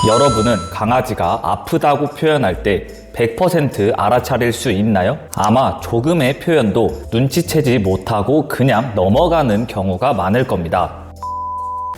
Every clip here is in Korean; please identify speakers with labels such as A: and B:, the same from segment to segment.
A: 여러분은 강아지가 아프다고 표현할 때 100% 알아차릴 수 있나요? 아마 조금의 표현도 눈치채지 못하고 그냥 넘어가는 경우가 많을 겁니다.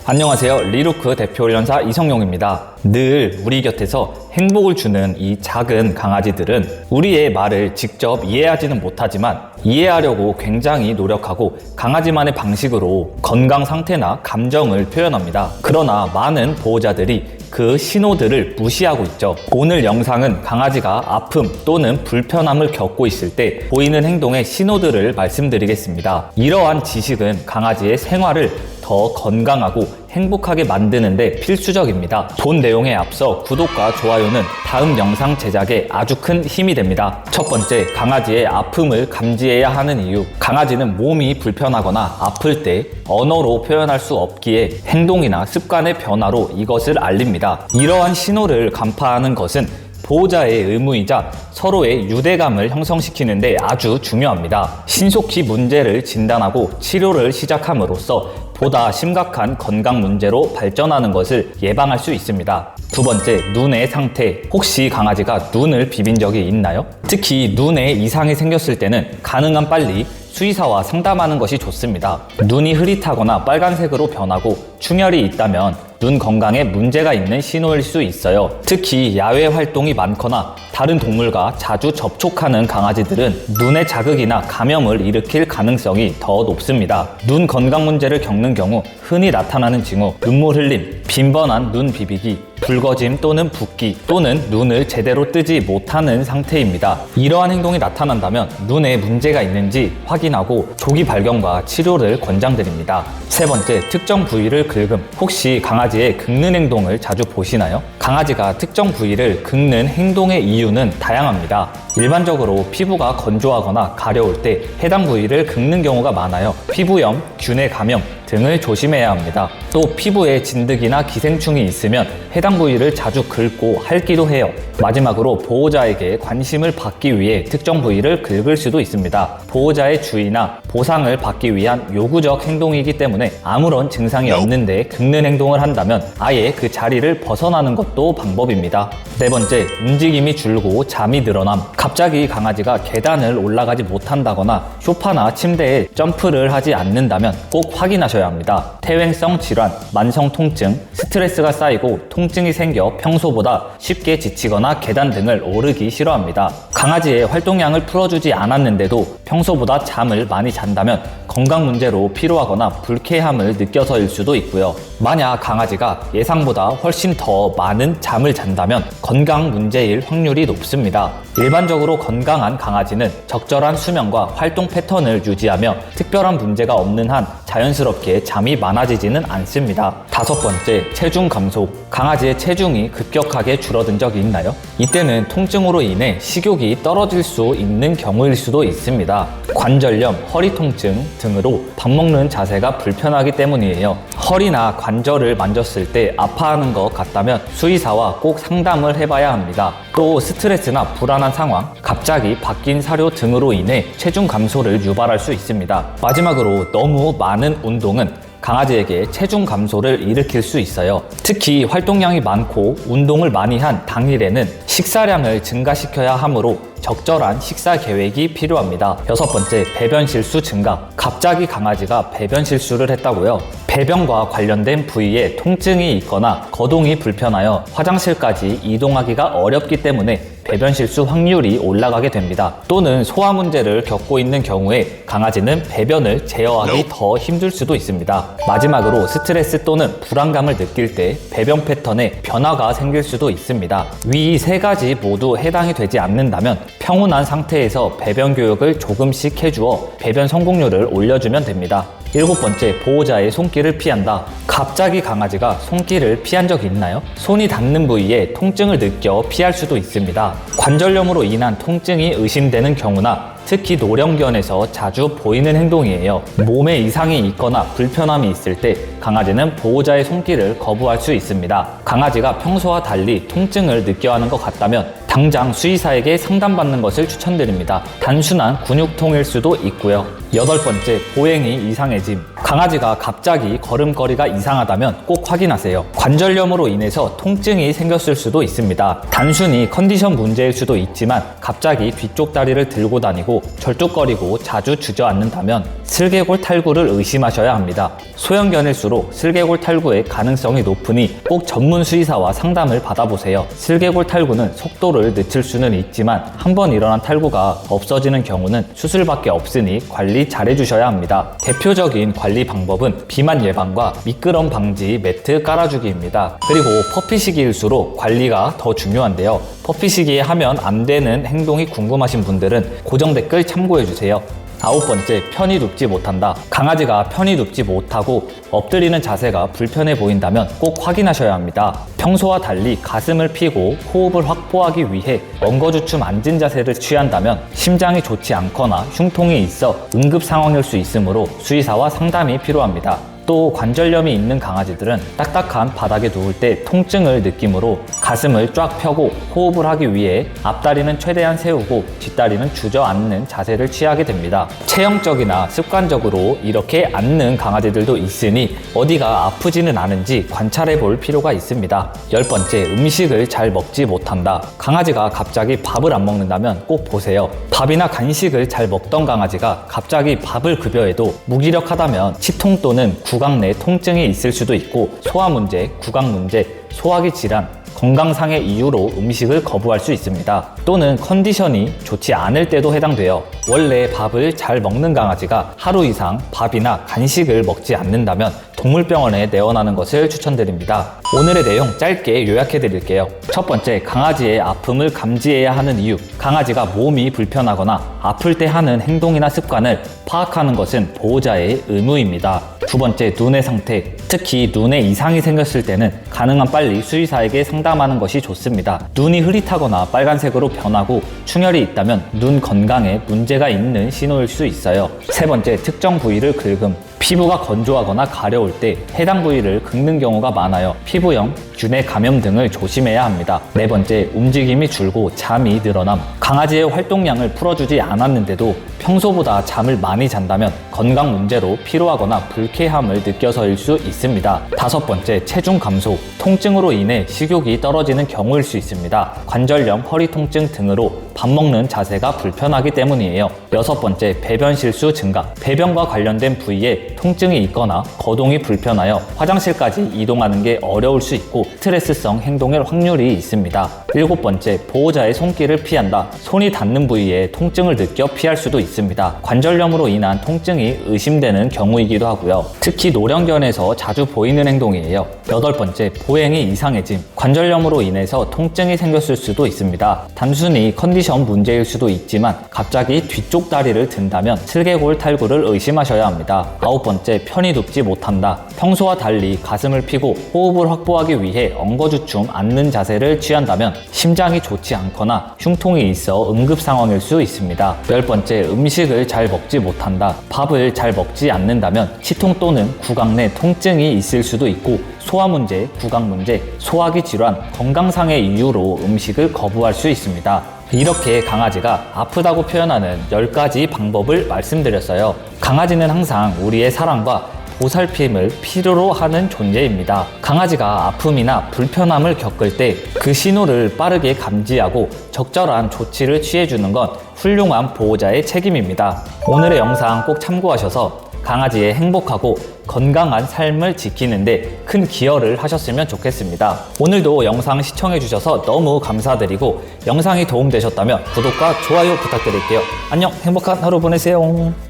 A: 안녕하세요. 리루크 대표훈련사 이성용입니다. 늘 우리 곁에서 행복을 주는 이 작은 강아지들은 우리의 말을 직접 이해하지는 못하지만 이해하려고 굉장히 노력하고 강아지만의 방식으로 건강 상태나 감정을 표현합니다. 그러나 많은 보호자들이 그 신호들을 무시하고 있죠. 오늘 영상은 강아지가 아픔 또는 불편함을 겪고 있을 때 보이는 행동의 신호들을 말씀드리겠습니다. 이러한 지식은 강아지의 생활을 더 건강하고 행복하게 만드는데 필수적입니다. 본 내용에 앞서 구독과 좋아요는 다음 영상 제작에 아주 큰 힘이 됩니다. 첫 번째, 강아지의 아픔을 감지해야 하는 이유. 강아지는 몸이 불편하거나 아플 때 언어로 표현할 수 없기에 행동이나 습관의 변화로 이것을 알립니다. 이러한 신호를 간파하는 것은 보호자의 의무이자 서로의 유대감을 형성시키는데 아주 중요합니다. 신속히 문제를 진단하고 치료를 시작함으로써 보다 심각한 건강 문제로 발전하는 것을 예방할 수 있습니다. 두 번째, 눈의 상태. 혹시 강아지가 눈을 비빈 적이 있나요? 특히 눈에 이상이 생겼을 때는 가능한 빨리 수의사와 상담하는 것이 좋습니다. 눈이 흐릿하거나 빨간색으로 변하고 충혈이 있다면 눈 건강에 문제가 있는 신호일 수 있어요. 특히 야외 활동이 많거나 다른 동물과 자주 접촉하는 강아지들은 눈의 자극이나 감염을 일으킬 가능성이 더 높습니다. 눈 건강 문제를 겪는 경우 흔히 나타나는 징후, 눈물 흘림, 빈번한 눈 비비기, 붉어짐 또는 붓기 또는 눈을 제대로 뜨지 못하는 상태입니다. 이러한 행동이 나타난다면 눈에 문제가 있는지 확인하고 조기 발견과 치료를 권장드립니다. 세 번째, 특정 부위를 긁음. 혹시 강아지의 긁는 행동을 자주 보시나요? 강아지가 특정 부위를 긁는 행동의 이유는 다양합니다. 일반적으로 피부가 건조하거나 가려울 때 해당 부위를 긁는 경우가 많아요. 피부염, 균의 감염 등을 조심해야 합니다. 또 피부에 진드기나 기생충이 있으면 해당 부위를 자주 긁고 핥기도 해요. 마지막으로 보호자에게 관심을 받기 위해 특정 부위를 긁을 수도 있습니다. 보호자의 주의나 보상을 받기 위한 요구적 행동이기 때문에 아무런 증상이 없는데 긁는 행동을 한다면 아예 그 자리를 벗어나는 것도 방법입니다. 네 번째, 움직임이 줄고 잠이 늘어남. 갑자기 강아지가 계단을 올라가지 못한다거나 소파나 침대에 점프를 하지 않는다면 꼭 확인하셔야 합니다. 퇴행성 질환, 만성 통증, 스트레스가 쌓이고 통증이 생겨 평소보다 쉽게 지치거나 계단 등을 오르기 싫어합니다. 강아지의 활동량을 풀어주지 않았는데도 평소보다 잠을 많이 잔다면 건강 문제로 피로하거나 불쾌함을 느껴서일 수도 있고요. 만약 강아지가 예상보다 훨씬 더 많은 잠을 잔다면 건강 문제일 확률이 높습니다. 일반적으로 건강한 강아지는 적절한 수면과 활동 패턴을 유지하며 특별한 문제가 없는 한 자연스럽게 잠이 많아지지는 않습니다. 다섯 번째, 체중 감소. 강아지의 체중이 급격하게 줄어든 적이 있나요? 이때는 통증으로 인해 식욕이 떨어질 수 있는 경우일 수도 있습니다. 관절염, 허리 통증 등으로 밥 먹는 자세가 불편하기 때문이에요. 허리나 관절을 만졌을 때 아파하는 것 같다면 수의사와 꼭 상담을 해봐야 합니다. 또 스트레스나 불안한 상황, 갑자기 바뀐 사료 등으로 인해 체중 감소를 유발할 수 있습니다. 마지막으로 너무 많은 운동은 강아지에게 체중 감소를 일으킬 수 있어요. 특히 활동량이 많고 운동을 많이 한 당일에는 식사량을 증가시켜야 하므로 적절한 식사 계획이 필요합니다. 여섯 번째, 배변 실수 증가. 갑자기 강아지가 배변 실수를 했다고요? 배변과 관련된 부위에 통증이 있거나 거동이 불편하여 화장실까지 이동하기가 어렵기 때문에 배변 실수 확률이 올라가게 됩니다. 또는 소화 문제를 겪고 있는 경우에 강아지는 배변을 제어하기 더 힘들 수도 있습니다. 마지막으로 스트레스 또는 불안감을 느낄 때 배변 패턴에 변화가 생길 수도 있습니다. 위 세 가지 모두 해당이 되지 않는다면 평온한 상태에서 배변 교육을 조금씩 해주어 배변 성공률을 올려주면 됩니다. 일곱 번째, 보호자의 손길을 피한다. 갑자기 강아지가 손길을 피한 적이 있나요? 손이 닿는 부위에 통증을 느껴 피할 수도 있습니다. 관절염으로 인한 통증이 의심되는 경우나 특히 노령견에서 자주 보이는 행동이에요. 몸에 이상이 있거나 불편함이 있을 때 강아지는 보호자의 손길을 거부할 수 있습니다. 강아지가 평소와 달리 통증을 느껴하는 것 같다면 당장 수의사에게 상담받는 것을 추천드립니다. 단순한 근육통일 수도 있고요. 여덟 번째, 보행이 이상해짐. 강아지가 갑자기 걸음걸이가 이상하다면 꼭 확인하세요. 관절염으로 인해서 통증이 생겼을 수도 있습니다. 단순히 컨디션 문제일 수도 있지만 갑자기 뒤쪽 다리를 들고 다니고 절뚝거리고 자주 주저앉는다면 슬개골 탈구를 의심하셔야 합니다. 소형견일수록 슬개골 탈구의 가능성이 높으니 꼭 전문 수의사와 상담을 받아보세요. 슬개골 탈구는 속도를 늦출 수는 있지만 한번 일어난 탈구가 없어지는 경우는 수술밖에 없으니 관리 잘 해주셔야 합니다. 대표적인 관리 방법은 비만 예방과 미끄럼 방지 매트 깔아주기입니다. 그리고 퍼피 시기일수록 관리가 더 중요한데요. 퍼피 시기에 하면 안 되는 행동이 궁금하신 분들은 고정 댓글 참고해주세요. 9번째, 편히 눕지 못한다. 강아지가 편히 눕지 못하고 엎드리는 자세가 불편해 보인다면 꼭 확인하셔야 합니다. 평소와 달리 가슴을 펴고 호흡을 확보하기 위해 엉거주춤 앉은 자세를 취한다면 심장이 좋지 않거나 흉통이 있어 응급 상황일 수 있으므로 수의사와 상담이 필요합니다. 또 관절염이 있는 강아지들은 딱딱한 바닥에 누울 때 통증을 느끼므로 가슴을 쫙 펴고 호흡을 하기 위해 앞다리는 최대한 세우고 뒷다리는 주저앉는 자세를 취하게 됩니다. 체형적이나 습관적으로 이렇게 앉는 강아지들도 있으니 어디가 아프지는 않은지 관찰해 볼 필요가 있습니다. 10번째, 음식을 잘 먹지 못한다. 강아지가 갑자기 밥을 안 먹는다면 꼭 보세요. 밥이나 간식을 잘 먹던 강아지가 갑자기 밥을 급여해도 무기력하다면 치통 또는 구강 내 통증이 있을 수도 있고 소화 문제, 구강 문제, 소화기 질환, 건강상의 이유로 음식을 거부할 수 있습니다. 또는 컨디션이 좋지 않을 때도 해당돼요. 원래 밥을 잘 먹는 강아지가 하루 이상 밥이나 간식을 먹지 않는다면 동물병원에 내원하는 것을 추천드립니다. 오늘의 내용 짧게 요약해 드릴게요. 첫 번째, 강아지의 아픔을 감지해야 하는 이유. 강아지가 몸이 불편하거나 아플 때 하는 행동이나 습관을 파악하는 것은 보호자의 의무입니다. 두 번째, 눈의 상태. 특히 눈에 이상이 생겼을 때는 가능한 빨리 수의사에게 상담하는 것이 좋습니다. 눈이 흐릿하거나 빨간색으로 변하고 충혈이 있다면 눈 건강에 문제가 있는 신호일 수 있어요. 세 번째, 특정 부위를 긁음. 피부가 건조하거나 가려울 때 해당 부위를 긁는 경우가 많아요. 피부염, 균의 감염 등을 조심해야 합니다. 네 번째, 움직임이 줄고 잠이 늘어남. 강아지의 활동량을 풀어주지 않았는데도 평소보다 잠을 많이 잔다면 건강 문제로 피로하거나 불쾌함을 느껴서일 수 있습니다. 다섯 번째, 체중 감소. 통증으로 인해 식욕이 떨어지는 경우일 수 있습니다. 관절염, 허리 통증 등으로 밥 먹는 자세가 불편하기 때문이에요. 여섯 번째, 배변 실수 증가. 배변과 관련된 부위에 통증이 있거나 거동이 불편하여 화장실까지 이동하는 게 어려울 수 있고 스트레스성 행동일 확률이 있습니다. 일곱 번째, 보호자의 손길을 피한다. 손이 닿는 부위에 통증을 느껴 피할 수도 있습니다. 관절염으로 인한 통증이 의심되는 경우이기도 하고요. 특히 노령견에서 자주 보이는 행동이에요. 여덟 번째, 보행이 이상해짐. 관절염으로 인해서 통증이 생겼을 수도 있습니다. 단순히 컨디션 문제일 수도 있지만 갑자기 뒤쪽 다리를 든다면 슬개골 탈구를 의심하셔야 합니다. 아홉 번째, 편히 눕지 못한다. 평소와 달리 가슴을 펴고 호흡을 확보하기 위해 엉거주춤 앉는 자세를 취한다면 심장이 좋지 않거나 흉통이 있어 응급 상황일 수 있습니다. 열 번째, 음식을 잘 먹지 못한다. 밥을 잘 먹지 않는다면 치통 또는 구강 내 통증이 있을 수도 있고 소화 문제, 구강 문제, 소화기 질환, 건강상의 이유로 음식을 거부할 수 있습니다. 이렇게 강아지가 아프다고 표현하는 10가지 방법을 말씀드렸어요. 강아지는 항상 우리의 사랑과 보살핌을 필요로 하는 존재입니다. 강아지가 아픔이나 불편함을 겪을 때 그 신호를 빠르게 감지하고 적절한 조치를 취해주는 건 훌륭한 보호자의 책임입니다. 오늘의 영상 꼭 참고하셔서 강아지의 행복하고 건강한 삶을 지키는데 큰 기여를 하셨으면 좋겠습니다. 오늘도 영상 시청해주셔서 너무 감사드리고 영상이 도움되셨다면 구독과 좋아요 부탁드릴게요. 안녕, 행복한 하루 보내세요.